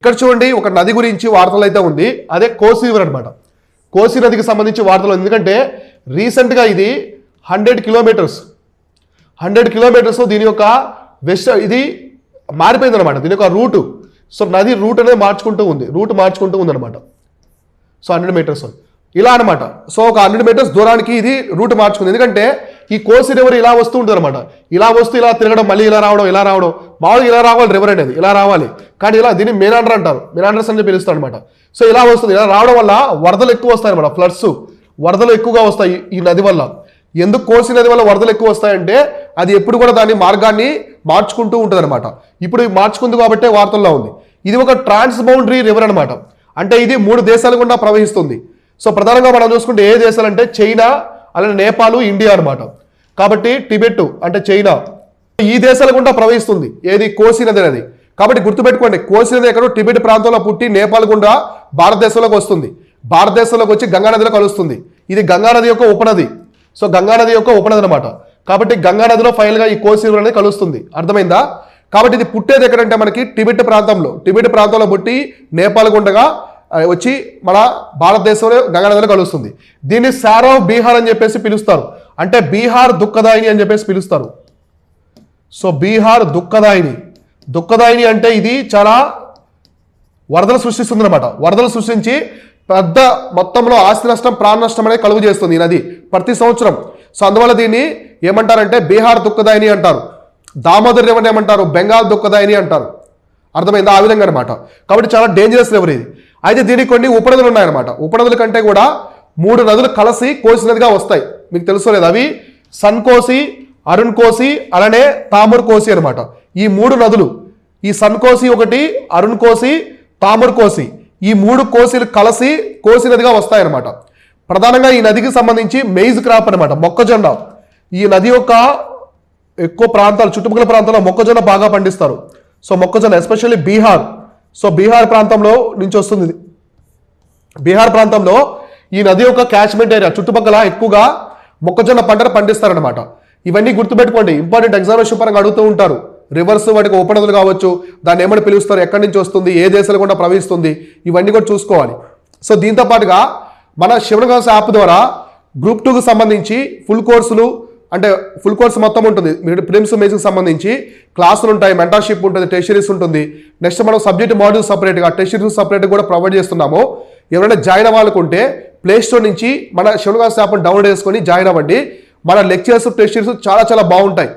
ఇక్కడ చూడండి ఒక నది గురించి వార్తలు అయితే ఉంది, అదే కోసి రివర్ అనమాట. కోసి నదికి సంబంధించి వార్తలు, ఎందుకంటే రీసెంట్గా ఇది 100 కిలోమీటర్స్ దీని యొక్క ఇది మారిపోయింది అనమాట, దీని యొక్క రూటు. సో నది రూట్ అనేది మార్చుకుంటూ ఉంది అనమాట. సో 100 మీటర్స్ ఇలా అనమాట. సో ఒక 100 మీటర్స్ దూరానికి ఇది రూట్ మార్చుకుంది, ఎందుకంటే ఈ కోసి రివర్ ఇలా వస్తూ ఉంటుంది అనమాట. ఇలా వస్తూ ఇలా తిరగడం, మళ్ళీ ఇలా రావడం మామూలుగా ఇలా రావాలి రివర్ అనేది, ఇలా రావాలి. కానీ ఇలా దీన్ని మెనాండర్ అంటారు, మెనాండర్స్ అని పిలుస్తారు అనమాట. సో ఇలా వస్తుంది, ఇలా రావడం వల్ల వరదలు ఎక్కువ వస్తాయి అనమాట. ఫ్లడ్స్, వరదలు ఎక్కువగా వస్తాయి ఈ నది వల్ల. ఎందుకు కోసి నది వల్ల వరదలు ఎక్కువ వస్తాయంటే అది ఎప్పుడు కూడా దాని మార్గాన్ని మార్చుకుంటూ ఉంటుంది అనమాట. ఇప్పుడు మార్చుకుంది కాబట్టే వార్తల్లో ఉంది. ఇది ఒక ట్రాన్స్ బౌండరీ రివర్ అనమాట. అంటే ఇది 3 దేశాల గుండా ప్రవహిస్తుంది. సో ప్రధానంగా మనం చూసుకుంటే ఏ దేశాలు అంటే చైనా, అలానే నేపాల్, ఇండియా అనమాట. కాబట్టి టిబెట్ అంటే చైనా, ఈ దేశాల గుండా ప్రవహిస్తుంది ఏది కోసి నది అనేది. కాబట్టి గుర్తుపెట్టుకోండి, కోసి నది ఎక్కడో టిబెట్ ప్రాంతంలో పుట్టి నేపాల్ గుండా భారతదేశంలోకి వస్తుంది, భారతదేశంలోకి వచ్చి గంగా నదిలో కలుస్తుంది. ఇది గంగా నది యొక్క ఉపనది. సో గంగా నది యొక్క ఉపనది అనమాట. కాబట్టి గంగా నదిలో ఫైనల్గా ఈ కోసి రివర్ అనేది కలుస్తుంది. అర్థమైందా? కాబట్టి ఇది పుట్టేది ఎక్కడంటే మనకి టిబెట్ ప్రాంతంలో పుట్టి నేపాల్ గుండగా వచ్చి మన భారతదేశంలో గంగా నదిలో కలుస్తుంది. దీన్ని సారో బీహార్ అని చెప్పేసి పిలుస్తారు, అంటే బీహార్ దుఃఖదాయిని అని చెప్పేసి పిలుస్తారు. సో బీహార్ దుఃఖదాయిని అంటే ఇది చాలా వరదలు సృష్టిస్తుంది అనమాట. వరదలు సృష్టించి పెద్ద మొత్తంలో ఆస్తి నష్టం, ప్రాణ నష్టం అనేది కలుగు చేస్తుంది ఈ నది ప్రతి సంవత్సరం. సో అందువల్ల దీన్ని ఏమంటారంటే బీహార్ దుఃఖదాయిని అంటారు. దామోదర్ రివర్ ఏమంటారు, బెంగాల్ దుఃఖదాయిని అంటారు. అర్థమైందా? ఆ విధంగా అనమాట. కాబట్టి చాలా డేంజరస్ రివర్ ఇది. అయితే దీనికి కొన్ని ఉపనదులు ఉన్నాయన్నమాట. ఉపనదుల కంటే కూడా 3 నదులు కలిసి కోసి నదిగా వస్తాయి. మీకు తెలుసో లేదు, అవి సన్ కోసి, అరుణ్ కోసి, అలానే తామూర్ కోసి అనమాట. ఈ 3 నదులు, ఈ సన్ కోసి ఒకటి, అరుణ్ కోసి, తామూర్ కోసి, ఈ 3 కోసిలు కలిసి కోసి నదిగా వస్తాయన్నమాట. ప్రధానంగా ఈ నదికి సంబంధించి మెయిజ్ క్రాప్ అనమాట, మొక్కజొన్న. ఈ నది యొక్క ఎక్కువ ప్రాంతాలు, చుట్టుపక్కల ప్రాంతాల్లో మొక్కజొన్న బాగా పండిస్తారు. సో మొక్కజొన్న ఎస్పెషల్లీ బీహార్, సో బీహార్ ప్రాంతంలో నుంచి వస్తుంది. బీహార్ ప్రాంతంలో ఈ నది యొక్క క్యాచ్మెంట్ ఏరియా చుట్టుపక్కల ఎక్కువగా మొక్కజొన్న పంటను పండిస్తారనమాట. ఇవన్నీ గుర్తుపెట్టుకోండి, ఇంపార్టెంట్ ఎగ్జామినేషన్ పరంగా అడుగుతూ ఉంటారు. రివర్స్ వాటికి ఉపనదులు కావచ్చు, దాన్ని ఏమని పిలుస్తారు, ఎక్కడి నుంచి వస్తుంది, ఏ దేశాలు కూడా ప్రవహిస్తుంది, ఇవన్నీ కూడా చూసుకోవాలి. సో దీంతో పాటుగా మన శివనగాస్ యాప్ ద్వారా గ్రూప్ 2కి సంబంధించి ఫుల్ కోర్సు మొత్తం ఉంటుంది. ప్రిలిమ్స్ మెయిన్స్కి సంబంధించి క్లాసులు ఉంటాయి, మెంటర్షిప్ ఉంటుంది, టెస్ట్ సిరీస్ ఉంటుంది. నెక్స్ట్ మనం సబ్జెక్ట్ మాడ్యూల్ సపరేట్గా, టెస్ట్ సిరీస్ సపరేట్గా కూడా ప్రొవైడ్ చేస్తున్నాము. ఎవరైనా జాయిన్ అవ్వాలనుకుంటే ప్లేస్టోర్ నుంచి మన శివనగాస్ యాప్ని డౌన్లోడ్ చేసుకొని జాయిన్ అవ్వండి. మన లెక్చర్స్, టెస్ట్ సిరీస్ చాలా బాగుంటాయి.